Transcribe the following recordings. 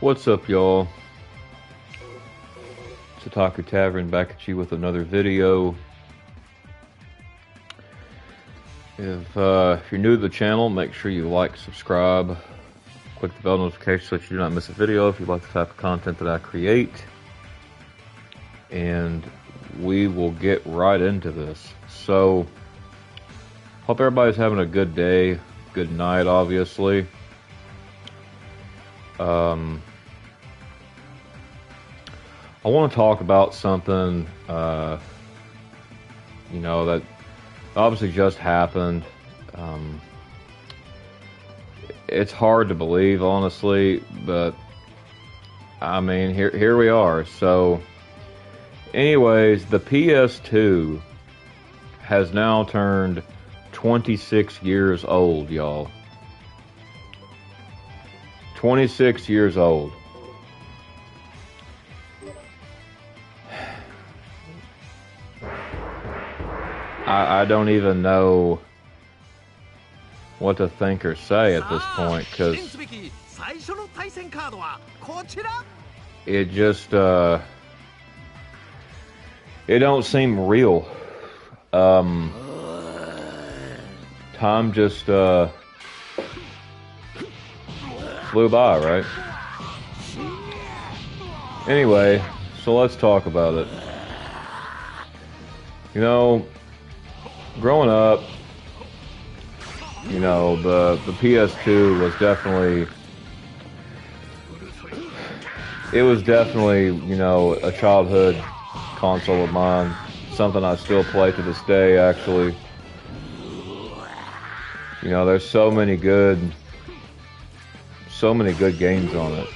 What's up, y'all? It's Otaku Tavern back at you with another video. If you're new to the channel, make sure you like, subscribe, click the bell notification so that you do not miss a video if you like the type of content that I create. And we will get right into this. So, hope everybody's having a good day, good night, obviously. I want to talk about something, that obviously just happened. It's hard to believe, honestly, but I mean, here we are. So, anyways, the PS2 has now turned 26 years old, y'all. 26 years old. I don't even know what to think or say at this point, because it just it don't seem real. Time just flew by, right? Anyway, so let's talk about it. You know, growing up, you know, the PS2 was definitely, you know, a childhood console of mine. Something I still play to this day, actually. You know, there's so many good games on it.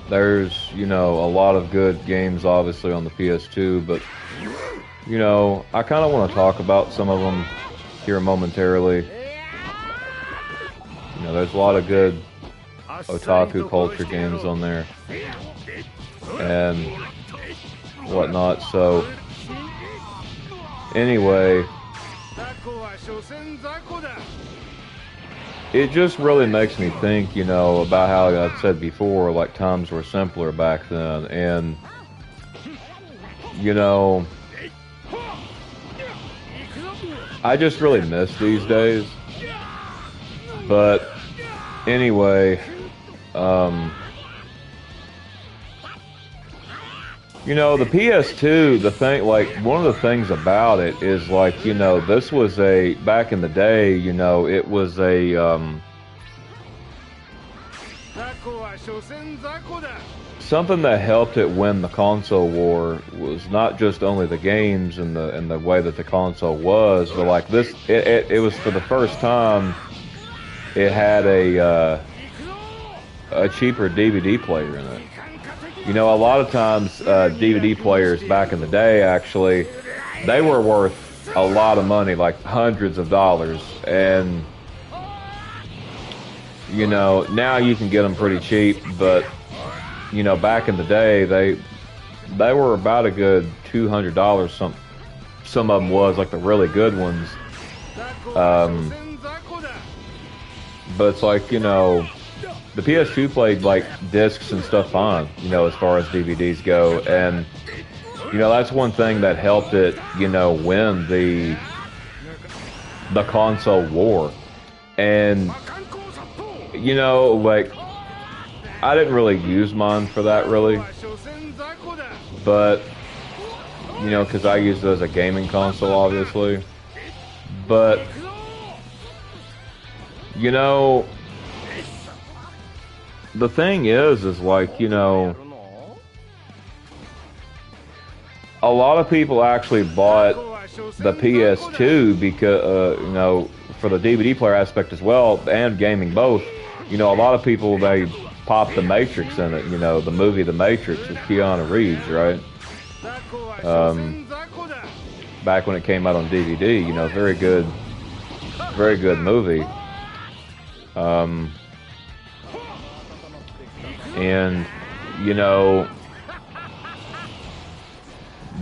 There's, you know, a lot of good games obviously on the PS2, but, you know, I kind of want to talk about some of them here momentarily. You know, there's a lot of good otaku culture games on there and whatnot, so anyway, it just really makes me think, you know, about how I've said before, like, times were simpler back then, and, you know, I just really miss these days. But anyway, you know, the PS2, the thing, like, one of the things about it is, like, you know, this was back in the day, you know, it was something that helped it win the console war was not just only the games and the way that the console was, but, like, this, it was for the first time, it had a cheaper DVD player in it. You know, a lot of times, DVD players back in the day, actually, they were worth a lot of money, like hundreds of dollars. And, you know, now you can get them pretty cheap, but, you know, back in the day, they were about a good $200. Some of them was, like, the really good ones. But it's like, you know, the PS2 played, like, discs and stuff fine, you know, as far as DVDs go, and, you know, that's one thing that helped it, you know, win the console war. And, you know, like, I didn't really use mine for that, really, but, you know, because I used it as a gaming console, obviously, but, you know, the thing is like, you know, a lot of people actually bought the PS2 because, you know, for the DVD player aspect as well, and gaming both. You know, a lot of people, they popped The Matrix in it, you know, the movie The Matrix with Keanu Reeves, right? Back when it came out on DVD, you know, very good movie. And, you know,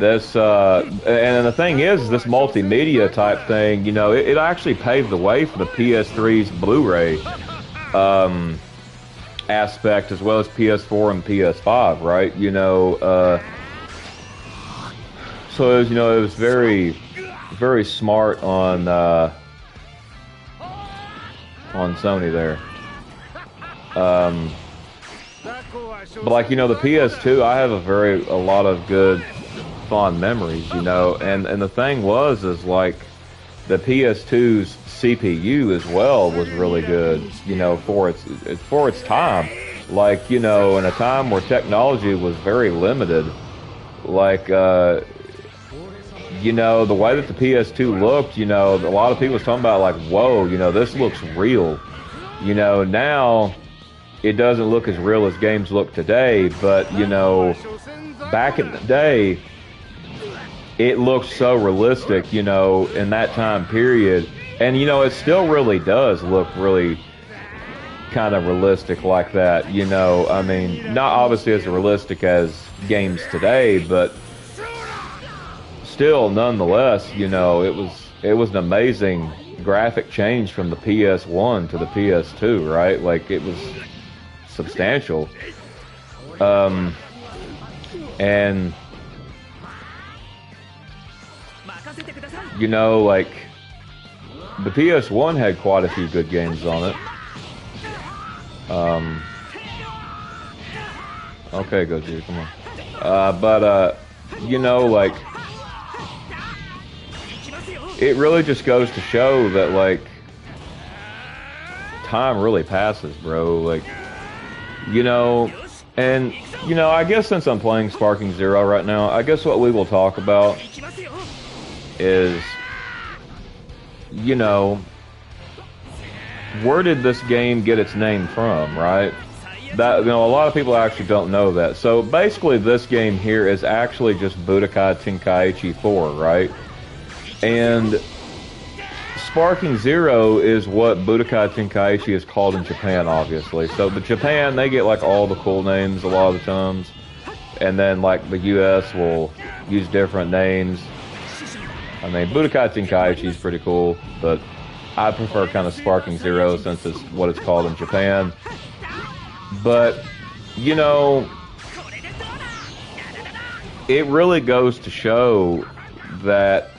this and the thing is, this multimedia type thing, you know, it actually paved the way for the PS3's Blu-ray aspect, as well as PS4 and PS5, right? You know, so it was, you know, it was very, very smart on Sony there. But like, you know, the PS2, I have a lot of good fond memories, you know, and the thing is like the PS2's CPU as well was really good, you know, for its time. Like, you know, in a time where technology was very limited, like you know, the way that the PS2 looked, you know, a lot of people was talking about like, whoa, you know, this looks real. You know, now it doesn't look as real as games look today, but, you know, back in the day, it looked so realistic, you know, in that time period. And, you know, it still really does look really kind of realistic like that, you know. I mean, not obviously as realistic as games today, but still, nonetheless, you know, it was an amazing graphic change from the PS1 to the PS2, right? Like, it was substantial. And you know, like, the PS1 had quite a few good games on it. Okay, Gojira, come on. But you know, like, it really just goes to show that, like, time really passes, bro. Like, you know, and, you know, I guess since I'm playing Sparking Zero right now, I guess what we will talk about is, you know, where did this game get its name from, right? That, you know, a lot of people actually don't know that. So basically, this game here is actually just Budokai Tenkaichi 4, right? And Sparking Zero is what Budokai Tenkaichi is called in Japan, obviously. So the Japan, they get like all the cool names a lot of the times, and then like the US will use different names. I mean, Budokai Tenkaichi is pretty cool, but I prefer kind of Sparking Zero since it's what it's called in Japan. But, you know, it really goes to show that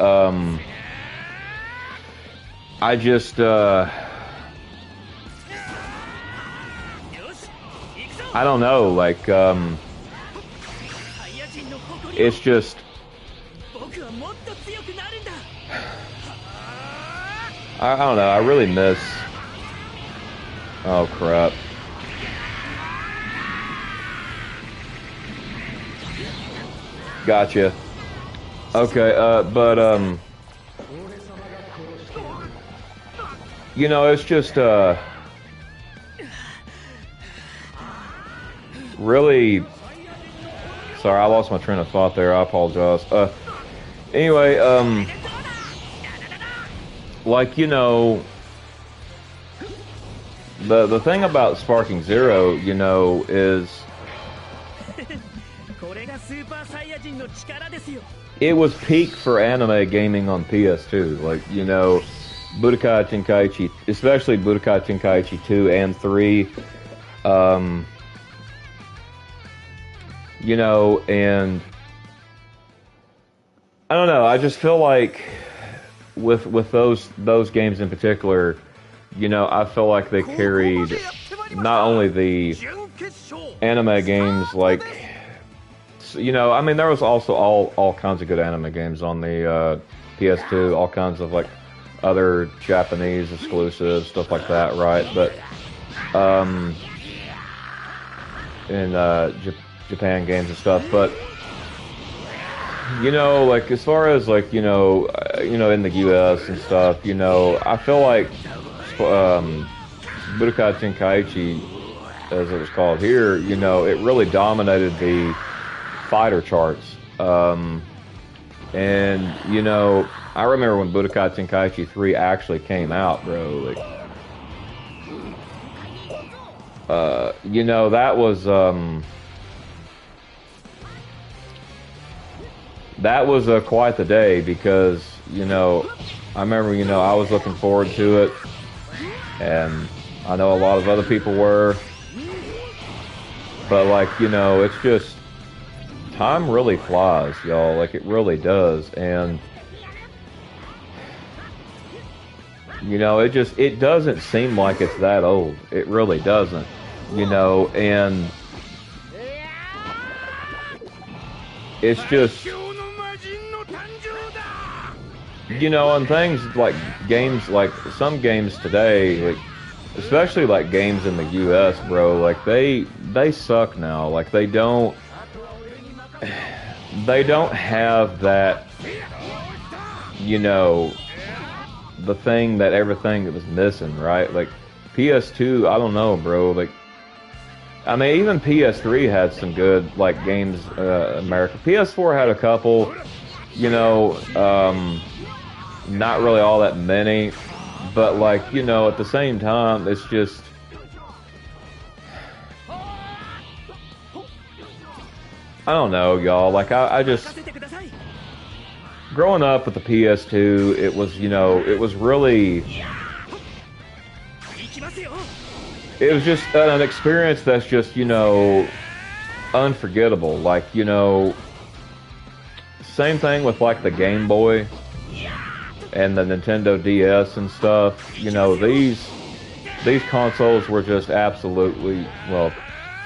I just I don't know, like it's just I don't know, I really miss, oh crap. Gotcha. Okay, but you know, it's just really, sorry, I lost my train of thought there. I apologize. Anyway, like, you know, the thing about Sparking Zero, you know, is it was peak for anime gaming on PS2. Like, you know, Budokai Tenkaichi, especially Budokai Tenkaichi 2 and 3, you know, and I don't know, I just feel like with those games in particular, you know, I feel like they carried not only the anime games, like, you know, I mean, there was also all kinds of good anime games on the PS2, all kinds of like other Japanese exclusives, stuff like that, right? But in Japan games and stuff, but you know, like, as far as like, you know, in the US and stuff, you know, I feel like Budokai Tenkaichi, as it was called here, you know, it really dominated the fighter charts. And, you know, I remember when Budokai Tenkaichi 3 actually came out, bro, like, you know, that was, that was quite the day because, you know, I remember, you know, I was looking forward to it, and I know a lot of other people were, but like, you know, it's just, time really flies, y'all, like it really does, and you know, it doesn't seem like it's that old. It really doesn't, you know, and it's just, you know, and things like games, like some games today, like, especially like games in the US, bro, like they suck now. Like they don't have that, you know, the thing that everything that was missing, right? Like PS2, I don't know, bro. Like, I mean, even PS3 had some good like games. America, PS4 had a couple, you know, not really all that many, but like, you know, at the same time, it's just, I don't know, y'all. Like I just, growing up with the PS2, it was, you know, it was really, it was just an experience that's just, you know, unforgettable. Like, you know, same thing with like the Game Boy and the Nintendo DS and stuff. You know, these consoles were just absolutely, well,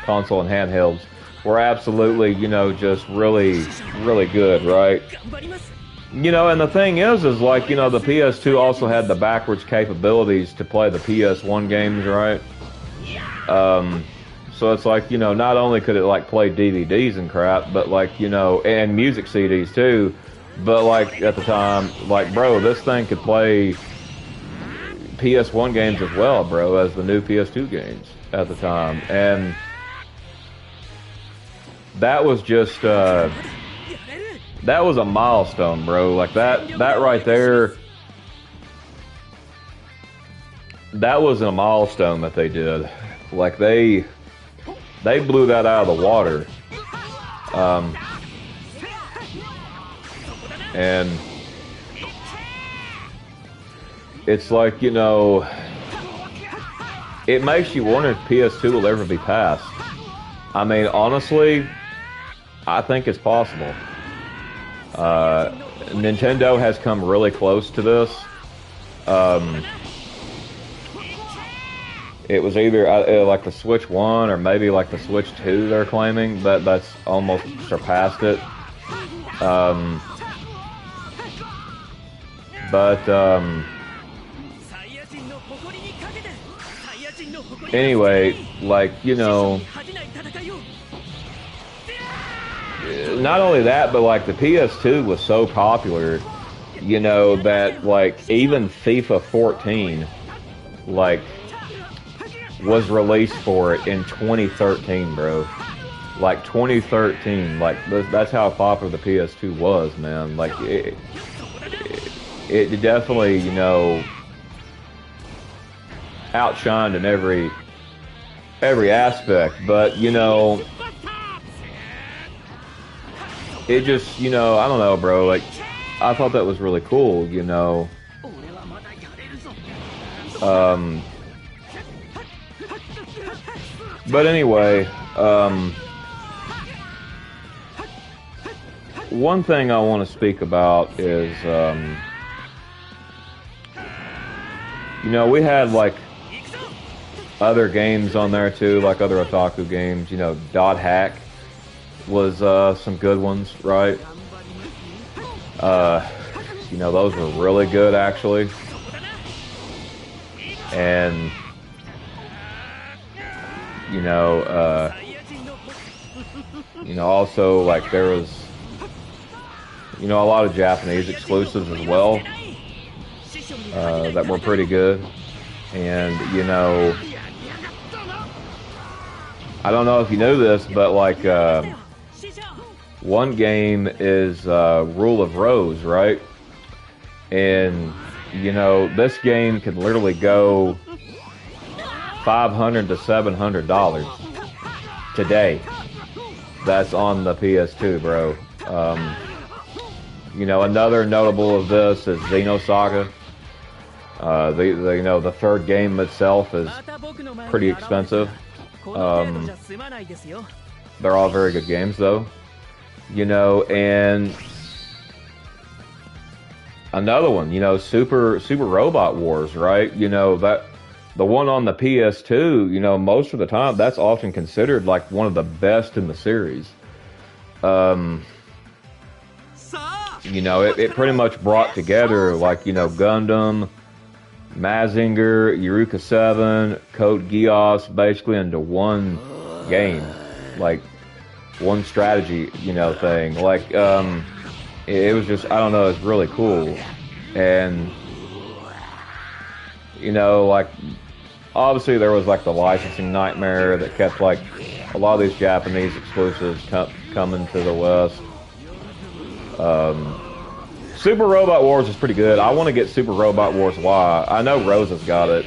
console and handhelds were absolutely, you know, just really, really good, right? You know, and the thing is like, you know, the PS2 also had the backwards capabilities to play the PS1 games, right? So it's like, you know, not only could it like play DVDs and crap, but like, you know, and music CDs too, but like at the time, like, bro, this thing could play PS1 games as well, bro, as the new PS2 games at the time. And that was just, that was a milestone, bro. Like that right there, that was a milestone that they did. Like they blew that out of the water. And it's like, you know, it makes you wonder if PS2 will ever be passed. I mean, honestly, I think it's possible. Nintendo has come really close to this. It was either like the Switch 1 or maybe like the Switch 2 they're claiming, but that's almost surpassed it. Anyway, like, you know, not only that, but like the PS2 was so popular, you know, that like even FIFA 14, like, was released for it in 2013, bro. Like 2013, like that's how popular the PS2 was, man. Like it definitely, you know, outshined in every aspect. But you know, it just, you know, I don't know, bro. Like I thought that was really cool, you know. But anyway, one thing I want to speak about is, you know, we had like other games on there too, like other Otaku games. You know, Dot Hack was some good ones, right? You know, those were really good actually, and you know, also like there was, you know, a lot of Japanese exclusives as well that were pretty good. And you know, I don't know if you know this, but like one game is Rule of Rose, right? And you know, this game can literally go $500 to $700 today. That's on the PS2, bro. You know, another notable of this is Xenosaga. You know, the third game itself is pretty expensive. They're all very good games, though. You know, and another one, you know, Super Robot Wars, right? You know, that the one on the PS2, you know, most of the time that's often considered like one of the best in the series. You know, it pretty much brought together like, you know, Gundam, Mazinger, Eureka 7, Code Geass, basically into one game, like one strategy, you know, thing. Like, it was just, I don't know, it's really cool. And, you know, like, obviously there was like the licensing nightmare that kept like a lot of these Japanese exclusives coming to the West. Super Robot Wars is pretty good. I want to get Super Robot Wars Y. I know Rosa's got it.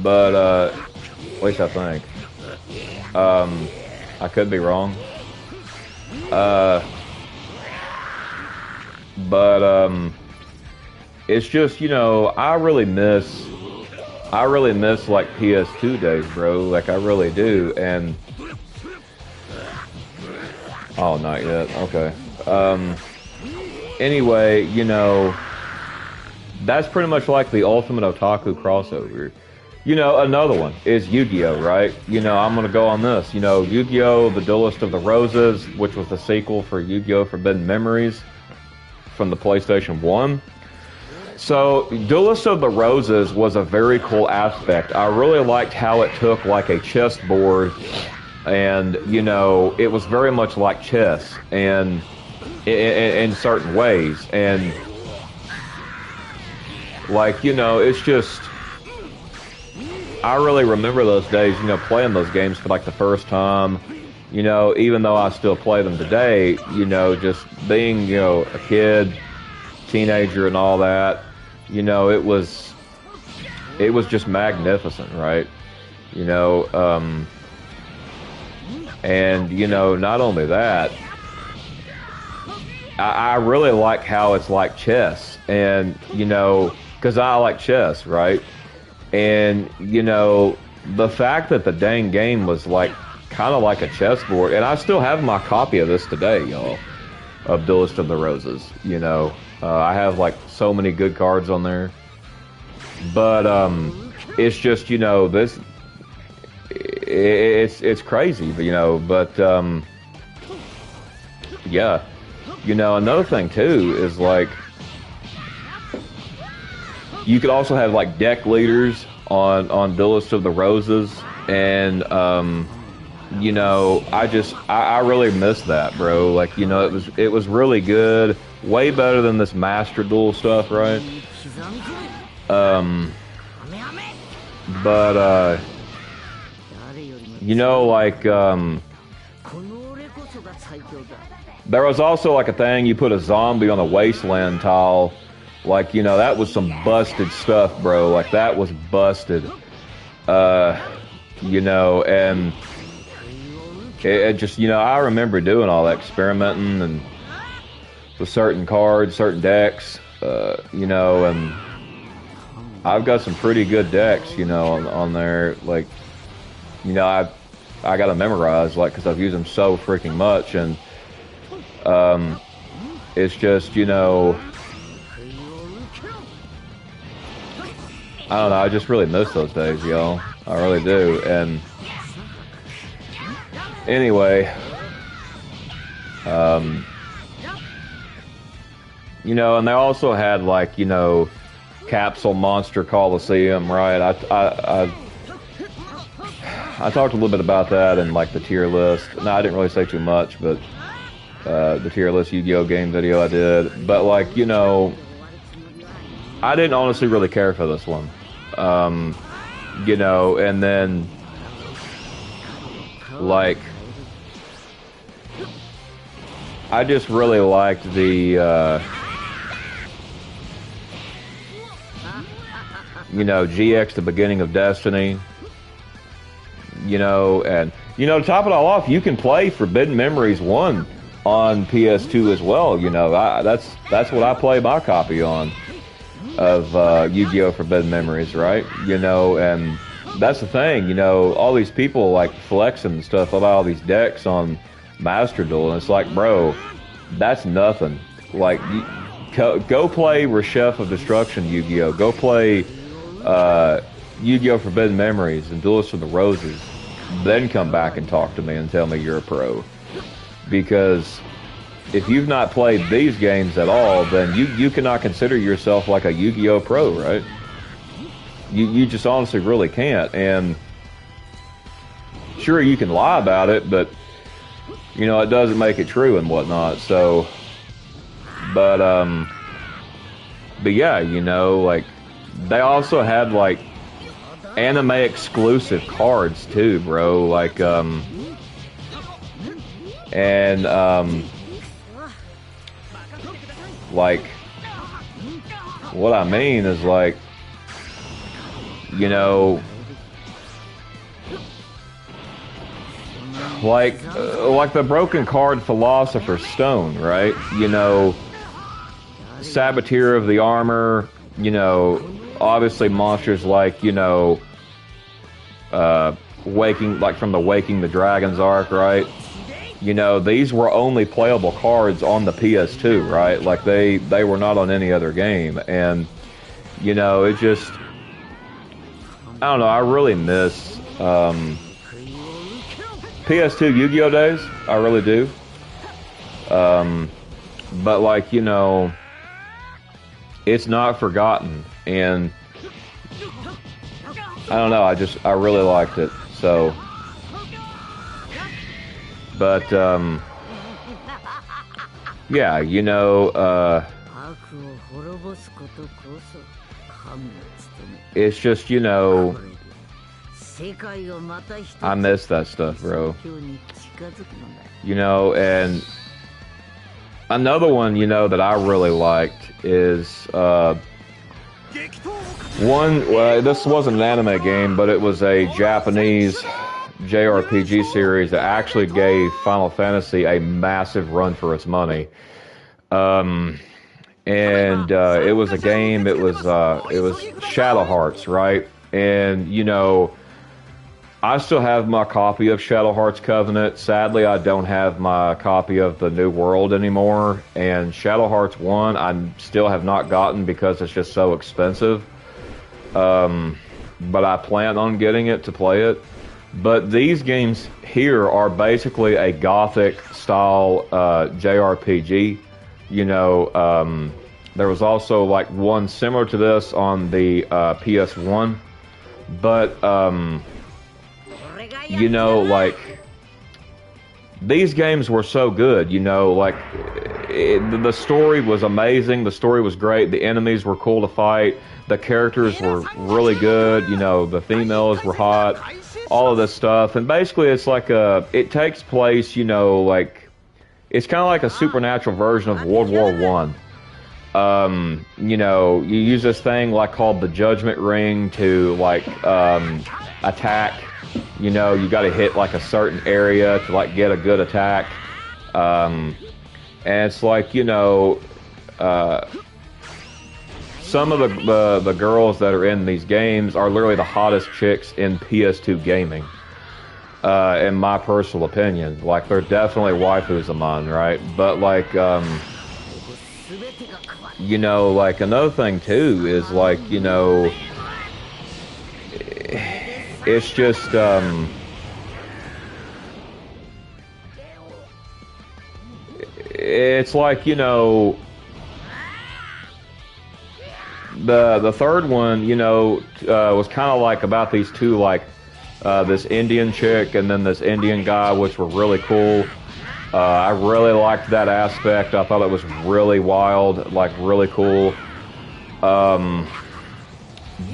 But at least I think. I could be wrong. It's just, you know, I really miss like PS2 days, bro. Like I really do. And oh, not yet. Okay. Anyway, you know, that's pretty much like the ultimate otaku crossover. You know, another one is Yu-Gi-Oh, right? You know, I'm going to go on this. You know, Yu-Gi-Oh! The Duelist of the Roses, which was the sequel for Yu-Gi-Oh! Forbidden Memories from the PlayStation 1. So, Duelist of the Roses was a very cool aspect. I really liked how it took like a chessboard and, you know, it was very much like chess and in certain ways. And, like, you know, it's just, I really remember those days, you know, playing those games for like the first time, you know, even though I still play them today, you know, just being, you know, a kid, teenager and all that, you know, it was just magnificent, right? You know, and, you know, not only that, I really like how it's like chess and, you know, because I like chess, right? And, you know, the fact that the dang game was like kind of like a chessboard, and I still have my copy of this today, y'all, of Duelist of the Roses, you know. I have like so many good cards on there. But it's just, you know, this it's crazy, you know, but yeah. You know, another thing too is like you could also have like deck leaders on Duelist of the Roses, and you know, I really miss that, bro. Like, you know, it was really good, way better than this Master Duel stuff, right? But you know, like there was also like a thing, you put a zombie on a wasteland tile. Like, you know, that was some busted stuff, bro. Like, that was busted. You know, and it just, you know, I remember doing all that, experimenting and with certain cards, certain decks, you know, and I've got some pretty good decks, you know, on there. Like, you know, I got to memorize, like, because I've used them so freaking much, and it's just, you know, I don't know, I just really miss those days, y'all. I really do. And anyway, you know, and they also had like, you know, Capsule Monster Coliseum, right? I talked a little bit about that in like the tier list. No, I didn't really say too much, but the tier list Yu-Gi-Oh game video I did. But like, you know, I didn't honestly really care for this one. You know, and then like I just really liked the you know, GX, the beginning of Destiny. You know, and you know, to top it all off, you can play Forbidden Memories 1 on PS2 as well. You know, that's what I play my copy on of Yu-Gi-Oh! Forbidden Memories, right? You know, and that's the thing. You know, all these people like flexing and stuff about all these decks on Master Duel, and it's like, bro, that's nothing. Like, go play Reshef of Destruction Yu-Gi-Oh! Go play Yu-Gi-Oh! Forbidden Memories and Duelist of the Roses. Then come back and talk to me and tell me you're a pro. Because if you've not played these games at all, then you cannot consider yourself like a Yu-Gi-Oh! Pro, right? You just honestly really can't. And sure, you can lie about it, but you know, it doesn't make it true and whatnot. So, but yeah, you know, like, they also had like anime exclusive cards too, bro. Like, like, what I mean is, like, you know, like the broken card Philosopher's Stone, right? You know, Saboteur of the Armor, you know, obviously monsters like, you know, Waking, like from the Waking the Dragons arc, right? You know, these were only playable cards on the PS2, right? Like, they were not on any other game. And, you know, it just, I don't know, I really miss PS2 Yu-Gi-Oh! Days. I really do. But, like, you know, it's not forgotten. And I don't know, I really liked it. So, but, yeah, you know, it's just, you know, I miss that stuff, bro. You know, and another one, you know, that I really liked is, this wasn't an anime game, but it was a Japanese JRPG series that actually gave Final Fantasy a massive run for its money. And it was a game, it was Shadow Hearts, right? And, you know, I still have my copy of Shadow Hearts Covenant. Sadly, I don't have my copy of the New World anymore. And Shadow Hearts 1, I still have not gotten because it's just so expensive. But I plan on getting it to play it. But these games here are basically a Gothic style JRPG. You know, there was also like one similar to this on the PS1. But, you know, like, these games were so good, you know, like, the story was amazing, the story was great, the enemies were cool to fight, the characters were really good, you know, the females were hot, all of this stuff, and basically it's like it takes place, you know, like, it's kind of like a supernatural version of World War One. You know, you use this thing like called the Judgment Ring to like attack. You know, you got to hit like a certain area to like get a good attack. And it's like, you know, some of the girls that are in these games are literally the hottest chicks in PS2 gaming. In my personal opinion, like, they're definitely waifus of mine, right? But like, you know, like, another thing too is like, you know, it's just, it's like, you know, the third one, you know, was kind of like about these two, like, this Indian chick and then this Indian guy, which were really cool. I really liked that aspect. I thought it was really wild, like, really cool. But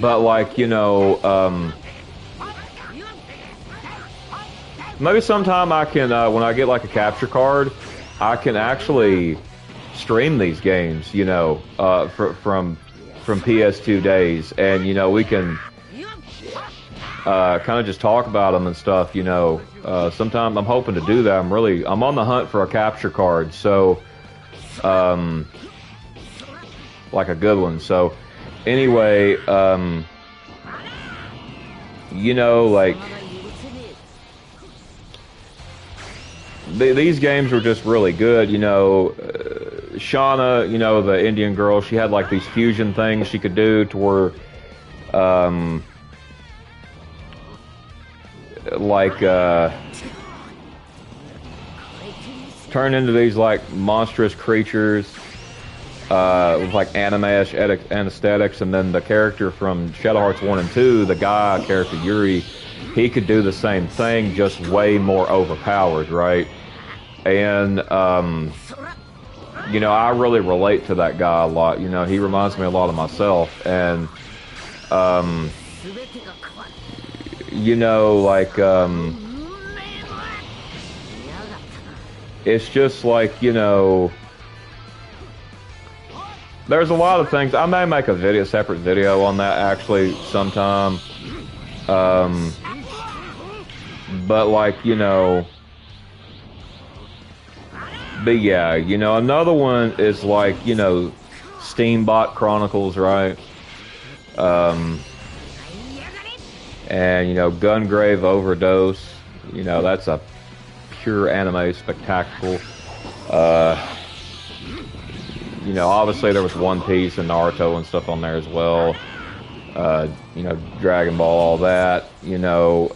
like, you know, maybe sometime I can, when I get like a capture card, I can actually stream these games, you know, from PS2 days, and you know, we can kind of just talk about them and stuff. You know, sometime I'm hoping to do that. I'm on the hunt for a capture card, so like a good one. So anyway, you know, like these games were just really good. You know, Shauna, you know, the Indian girl, she had like these fusion things she could do to where like turn into these like monstrous creatures with like anime aesthetics, and then the character from Shadow Hearts 1 and 2, the guy character Yuri, he could do the same thing, just way more overpowered, right? And you know, I really relate to that guy a lot. You know, he reminds me a lot of myself, and you know, like it's just like, you know, there's a lot of things. I may make a separate video on that actually sometime. But like, you know, but yeah, you know, another one is like, you know, Steambot Chronicles, right? And, you know, Gungrave Overdose, you know, that's a pure anime spectacle. You know, obviously there was One Piece and Naruto and stuff on there as well. You know, Dragon Ball, all that, you know,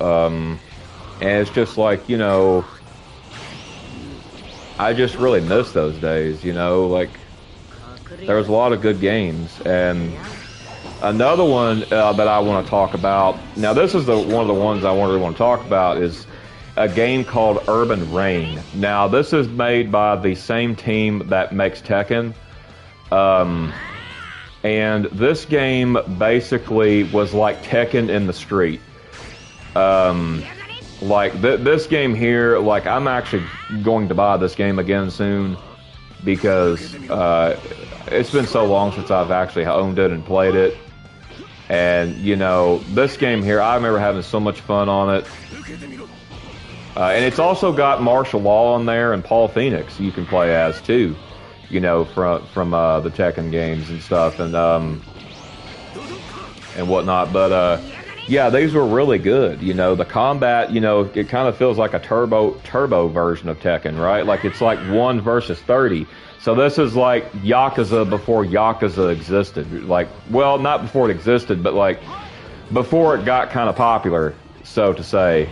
and it's just like, you know, I just really miss those days, you know, like, there was a lot of good games. And another one that I want to talk about, now this is one of the ones I really want to talk about, is a game called Urban Reign. Now, this is made by the same team that makes Tekken. And this game basically was like Tekken in the street. Like, this game here, like, I'm actually going to buy this game again soon, because it's been so long since I've actually owned it and played it. And, you know, this game here, I remember having so much fun on it. And it's also got martial law on there, and Paul Phoenix you can play as too, you know, from the Tekken games and stuff, and whatnot. But yeah, these were really good. You know, the combat, you know, it kind of feels like a turbo version of Tekken, right? Like, it's like 1 versus 30. So this is like Yakuza before Yakuza existed. Like, well, not before it existed, but like before it got kind of popular, so to say,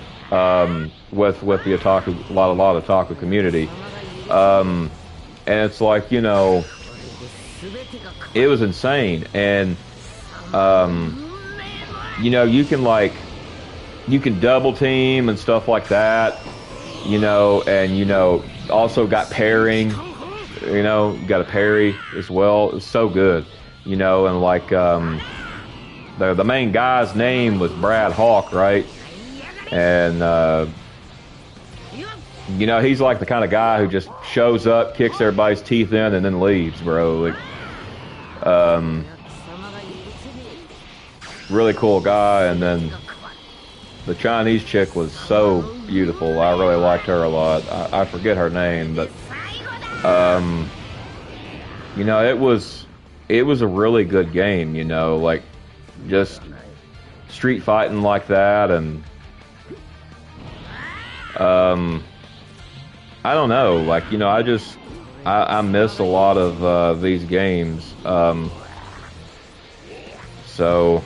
with the Otaku, a lot of Otaku community. And it's like, you know, it was insane. And you know, you can double team and stuff like that, you know, and, you know, also got parrying, you know, you got a parry as well. It's so good, you know. And like, the main guy's name was Brad Hawk, right? And you know, he's like the kind of guy who just shows up, kicks everybody's teeth in, and then leaves, bro. Like, really cool guy. And then the Chinese chick was so beautiful. I really liked her a lot. I forget her name, but you know, it was a really good game, you know, like, just street fighting like that. And I don't know, like, you know, I miss a lot of these games. So,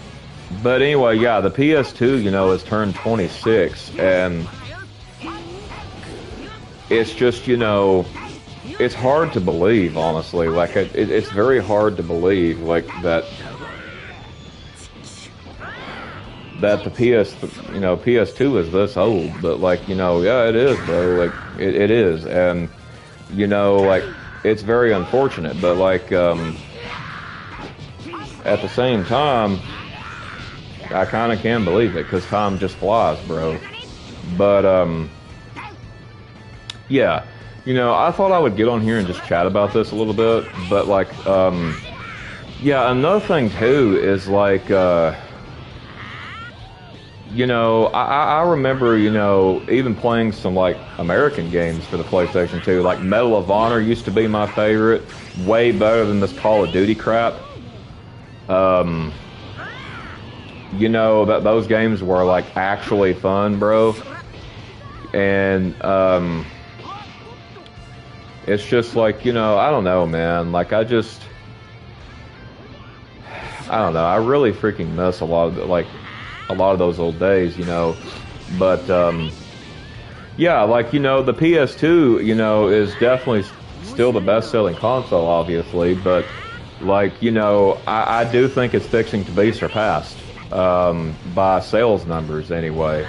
but anyway, yeah, the PS2, you know, has turned 26, and it's just, you know, it's hard to believe, honestly. Like, it's very hard to believe, like, that the PS2 is this old. But, like, you know, yeah, it is, bro. Like, it is. And, you know, like, it's very unfortunate, but, like, at the same time, I kind of can believe it, because time just flies, bro. But, yeah, you know, I thought I would get on here and just chat about this a little bit. But, like, yeah, another thing too is, like, you know, I remember, you know, even playing some like American games for the PlayStation 2. Like Medal of Honor used to be my favorite, way better than this Call of Duty crap. You know, that those games were like actually fun, bro. And it's just like, you know, I don't know, man. Like I don't know. I really freaking miss a lot of those old days, you know. But yeah, like, you know, the PS2, you know, is definitely still the best-selling console, obviously. But like, you know, I do think it's fixing to be surpassed by sales numbers, anyway.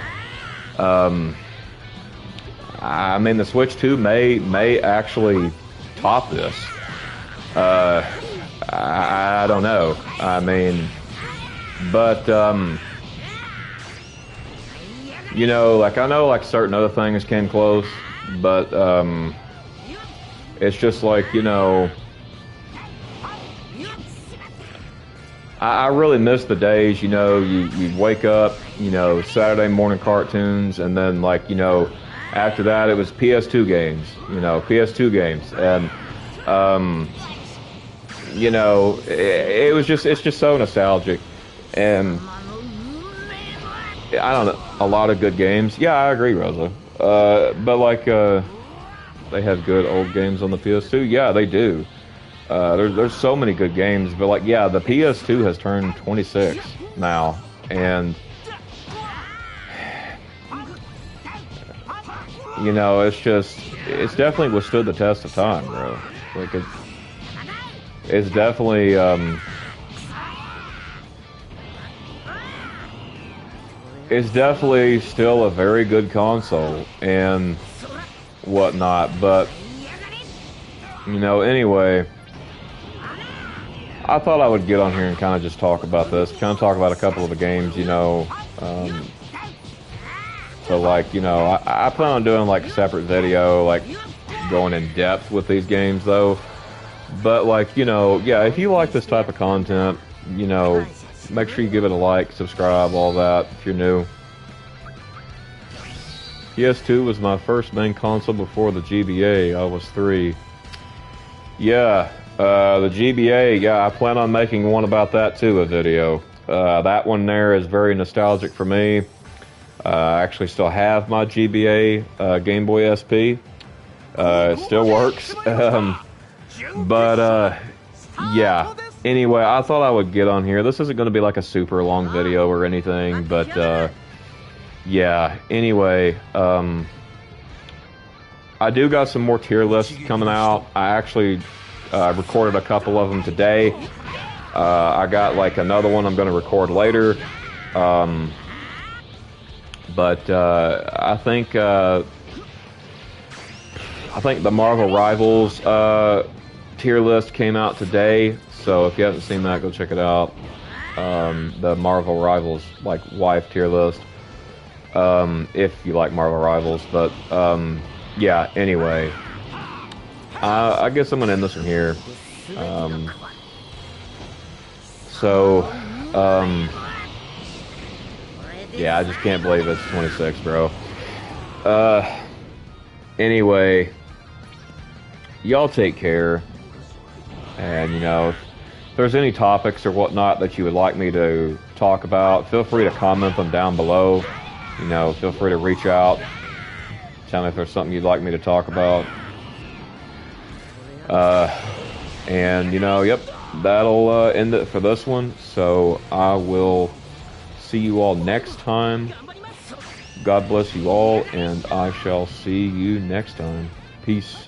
I mean, the Switch 2 may actually top this. I don't know. I mean, but you know, like I know like certain other things came close, but it's just like, you know, I really miss the days, you know, you wake up, you know, Saturday morning cartoons, and then like, you know, after that it was PS2 games, you know, PS2 games, and you know, it's just so nostalgic, and I don't know, a lot of good games. Yeah, I agree, Rosa. But like, they have good old games on the PS2. Yeah, they do. There's so many good games, but like, yeah, the PS2 has turned 26 now, and you know, it's definitely withstood the test of time, bro. Like it's definitely still a very good console and whatnot, but you know, anyway, I thought I would get on here and kind of just talk about this, kind of talk about a couple of the games, you know. So like, you know, I plan on doing like a separate video, like going in depth with these games though. But like, you know, yeah, if you like this type of content, you know, make sure you give it a like, subscribe, all that if you're new. PS2 was my first main console before the GBA. I was 3. Yeah, the GBA, yeah, I plan on making one about that too, a video. That one there is very nostalgic for me. I actually still have my GBA Game Boy SP. It still works. But yeah, anyway, I thought I would get on here. This isn't going to be like a super long video or anything, but yeah, anyway, I do got some more tier lists coming out. I actually recorded a couple of them today. I got like another one I'm going to record later. But I think the Marvel Rivals tier list came out today, so if you haven't seen that, go check it out. The Marvel Rivals like wife tier list, if you like Marvel Rivals. But yeah, anyway, I guess I'm gonna end this one here. Yeah, I just can't believe it's 26, bro. Anyway, y'all take care. And, you know, if there's any topics or whatnot that you would like me to talk about, feel free to comment them down below. You know, feel free to reach out. Tell me if there's something you'd like me to talk about. And, you know, yep, that'll end it for this one. So I will see you all next time. God bless you all, and I shall see you next time. Peace.